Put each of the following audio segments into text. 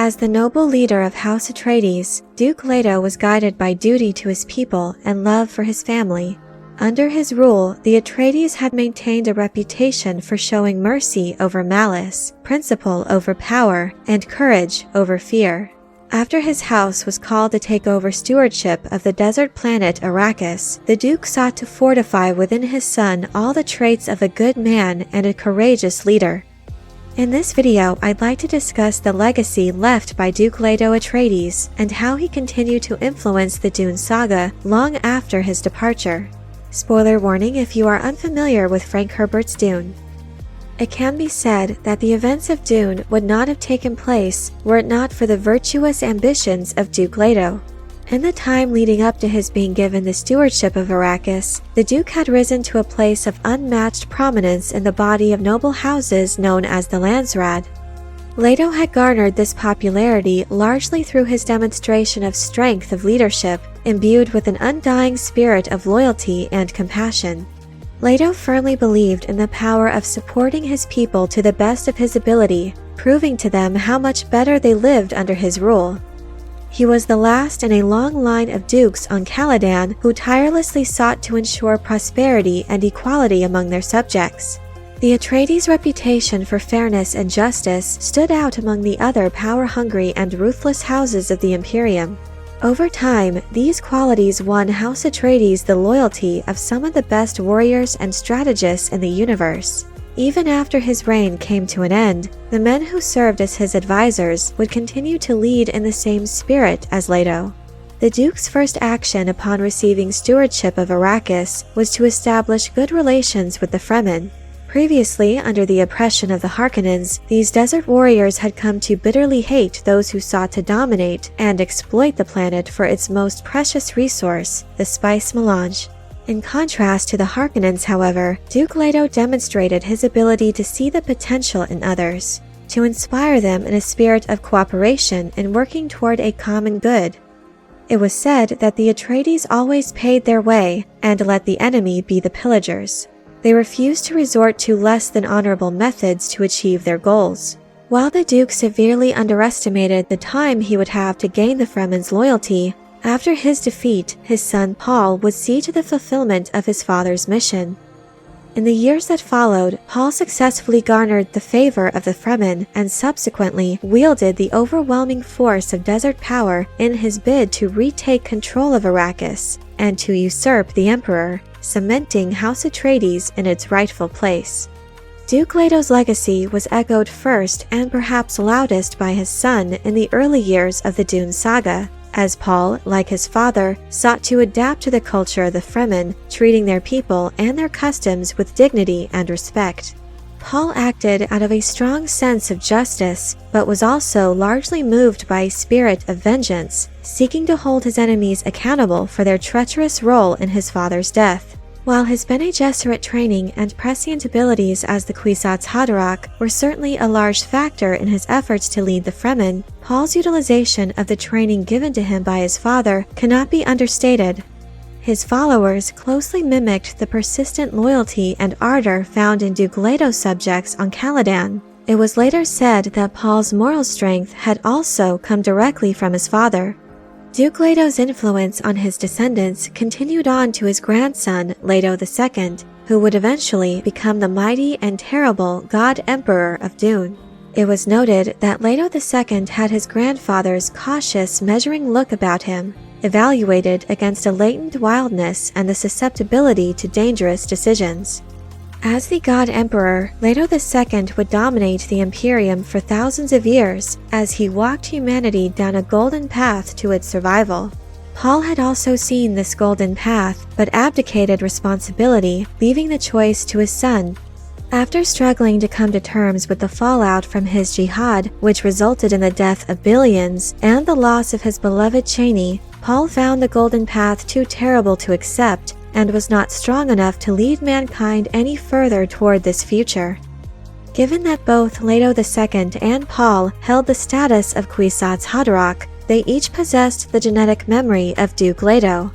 As the noble leader of House Atreides, Duke Leto was guided by duty to his people and love for his family. Under his rule, the Atreides had maintained a reputation for showing mercy over malice, principle over power, and courage over fear. After his house was called to take over stewardship of the desert planet Arrakis, the Duke sought to fortify within his son all the traits of a good man and a courageous leader. In this video, I'd like to discuss the legacy left by Duke Leto Atreides and how he continued to influence the Dune saga long after his departure. Spoiler warning if you are unfamiliar with Frank Herbert's Dune. It can be said that the events of Dune would not have taken place were it not for the virtuous ambitions of Duke Leto. In the time leading up to his being given the stewardship of Arrakis, the Duke had risen to a place of unmatched prominence in the body of noble houses known as the Landsraad. Leto had garnered this popularity largely through his demonstration of strength of leadership, imbued with an undying spirit of loyalty and compassion. Leto firmly believed in the power of supporting his people to the best of his ability, proving to them how much better they lived under his rule. He was the last in a long line of dukes on Caladan who tirelessly sought to ensure prosperity and equality among their subjects. The Atreides' reputation for fairness and justice stood out among the other power-hungry and ruthless houses of the Imperium. Over time, these qualities won House Atreides the loyalty of some of the best warriors and strategists in the universe. Even after his reign came to an end, the men who served as his advisors would continue to lead in the same spirit as Leto. The Duke's first action upon receiving stewardship of Arrakis was to establish good relations with the Fremen. Previously, under the oppression of the Harkonnens, these desert warriors had come to bitterly hate those who sought to dominate and exploit the planet for its most precious resource, the spice melange. In contrast to the Harkonnens, however, Duke Leto demonstrated his ability to see the potential in others, to inspire them in a spirit of cooperation in working toward a common good. It was said that the Atreides always paid their way and let the enemy be the pillagers. They refused to resort to less than honorable methods to achieve their goals. While the Duke severely underestimated the time he would have to gain the Fremen's loyalty, after his defeat, his son Paul would see to the fulfillment of his father's mission. In the years that followed, Paul successfully garnered the favor of the Fremen and subsequently wielded the overwhelming force of desert power in his bid to retake control of Arrakis and to usurp the Emperor, cementing House Atreides in its rightful place. Duke Leto's legacy was echoed first and perhaps loudest by his son in the early years of the Dune saga, as Paul, like his father, sought to adapt to the culture of the Fremen, treating their people and their customs with dignity and respect. Paul acted out of a strong sense of justice, but was also largely moved by a spirit of vengeance, seeking to hold his enemies accountable for their treacherous role in his father's death. While his Bene Gesserit training and prescient abilities as the Kwisatz Haderach were certainly a large factor in his efforts to lead the Fremen, Paul's utilization of the training given to him by his father cannot be understated. His followers closely mimicked the persistent loyalty and ardor found in Duke Leto's subjects on Caladan. It was later said that Paul's moral strength had also come directly from his father. Duke Leto's influence on his descendants continued on to his grandson, Leto II, who would eventually become the mighty and terrible God Emperor of Dune. It was noted that Leto II had his grandfather's cautious, measuring look about him, evaluated against a latent wildness and the susceptibility to dangerous decisions. As the God Emperor, Leto II would dominate the Imperium for thousands of years as he walked humanity down a golden path to its survival. Paul had also seen this golden path, but abdicated responsibility, leaving the choice to his son. After struggling to come to terms with the fallout from his jihad, which resulted in the death of billions and the loss of his beloved Chani, Paul found the golden path too terrible to accept and was not strong enough to lead mankind any further toward this future. Given that both Leto II and Paul held the status of Kwisatz Haderach, they each possessed the genetic memory of Duke Leto.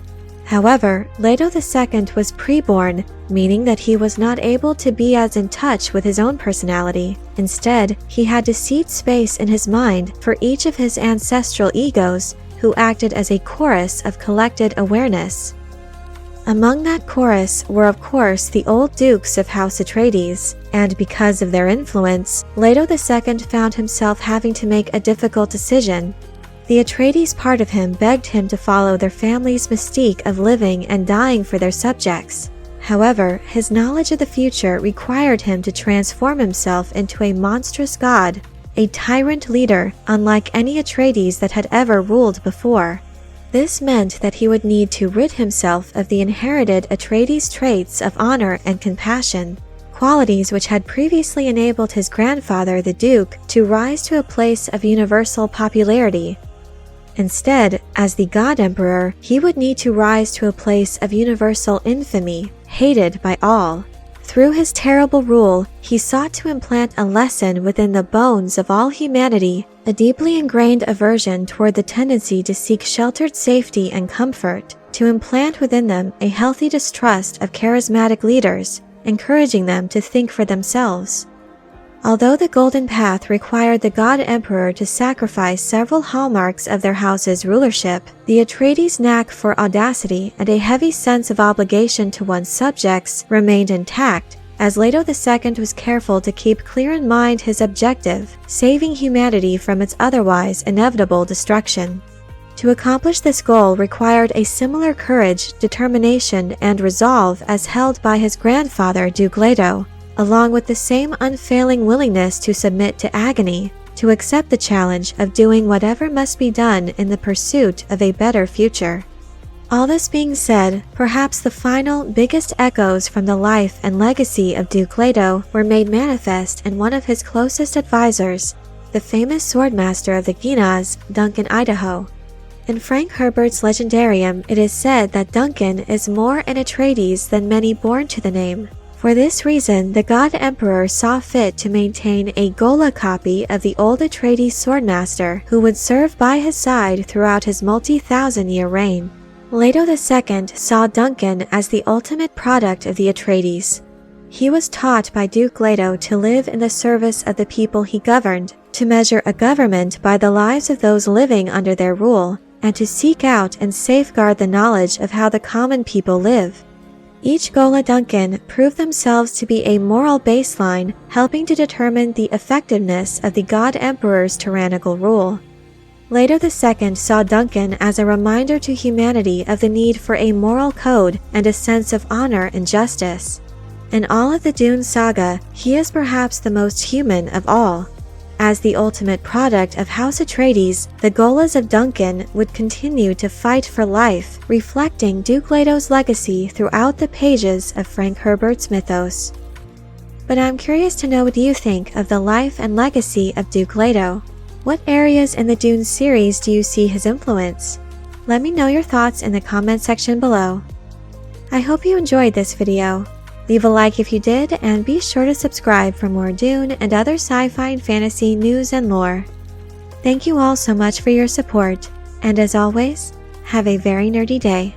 However, Leto II was preborn, meaning that he was not able to be as in touch with his own personality. Instead, he had to cede space in his mind for each of his ancestral egos, who acted as a chorus of collected awareness. Among that chorus were of course the old dukes of House Atreides, and because of their influence, Leto II found himself having to make a difficult decision. The Atreides part of him begged him to follow their family's mystique of living and dying for their subjects. However, his knowledge of the future required him to transform himself into a monstrous god, a tyrant leader unlike any Atreides that had ever ruled before. This meant that he would need to rid himself of the inherited Atreides traits of honor and compassion, qualities which had previously enabled his grandfather, the Duke, to rise to a place of universal popularity. Instead, as the God Emperor, he would need to rise to a place of universal infamy, hated by all. Through his terrible rule, he sought to implant a lesson within the bones of all humanity, a deeply ingrained aversion toward the tendency to seek sheltered safety and comfort, to implant within them a healthy distrust of charismatic leaders, encouraging them to think for themselves. Although the Golden Path required the God Emperor to sacrifice several hallmarks of their house's rulership, the Atreides' knack for audacity and a heavy sense of obligation to one's subjects remained intact, as Leto II was careful to keep clear in mind his objective, saving humanity from its otherwise inevitable destruction. To accomplish this goal required a similar courage, determination, and resolve as held by his grandfather, Duke Leto, along with the same unfailing willingness to submit to agony, to accept the challenge of doing whatever must be done in the pursuit of a better future. All this being said, perhaps the final, biggest echoes from the life and legacy of Duke Leto were made manifest in one of his closest advisors, the famous swordmaster of the Ginaz, Duncan Idaho. In Frank Herbert's Legendarium, it is said that Duncan is more an Atreides than many born to the name. For this reason, the God Emperor saw fit to maintain a Gola copy of the old Atreides swordmaster who would serve by his side throughout his multi-thousand-year reign. Leto II saw Duncan as the ultimate product of the Atreides. He was taught by Duke Leto to live in the service of the people he governed, to measure a government by the lives of those living under their rule, and to seek out and safeguard the knowledge of how the common people live. Each Gola Duncan proved themselves to be a moral baseline, helping to determine the effectiveness of the God Emperor's tyrannical rule. Leto II saw Duncan as a reminder to humanity of the need for a moral code and a sense of honor and justice. In all of the Dune saga, he is perhaps the most human of all. As the ultimate product of House Atreides, the Golas of Duncan would continue to fight for life, reflecting Duke Leto's legacy throughout the pages of Frank Herbert's mythos. But I'm curious to know what you think of the life and legacy of Duke Leto. What areas in the Dune series do you see his influence? Let me know your thoughts in the comment section below. I hope you enjoyed this video. Leave a like if you did, and be sure to subscribe for more Dune and other sci-fi and fantasy news and lore. Thank you all so much for your support, and as always, have a very nerdy day.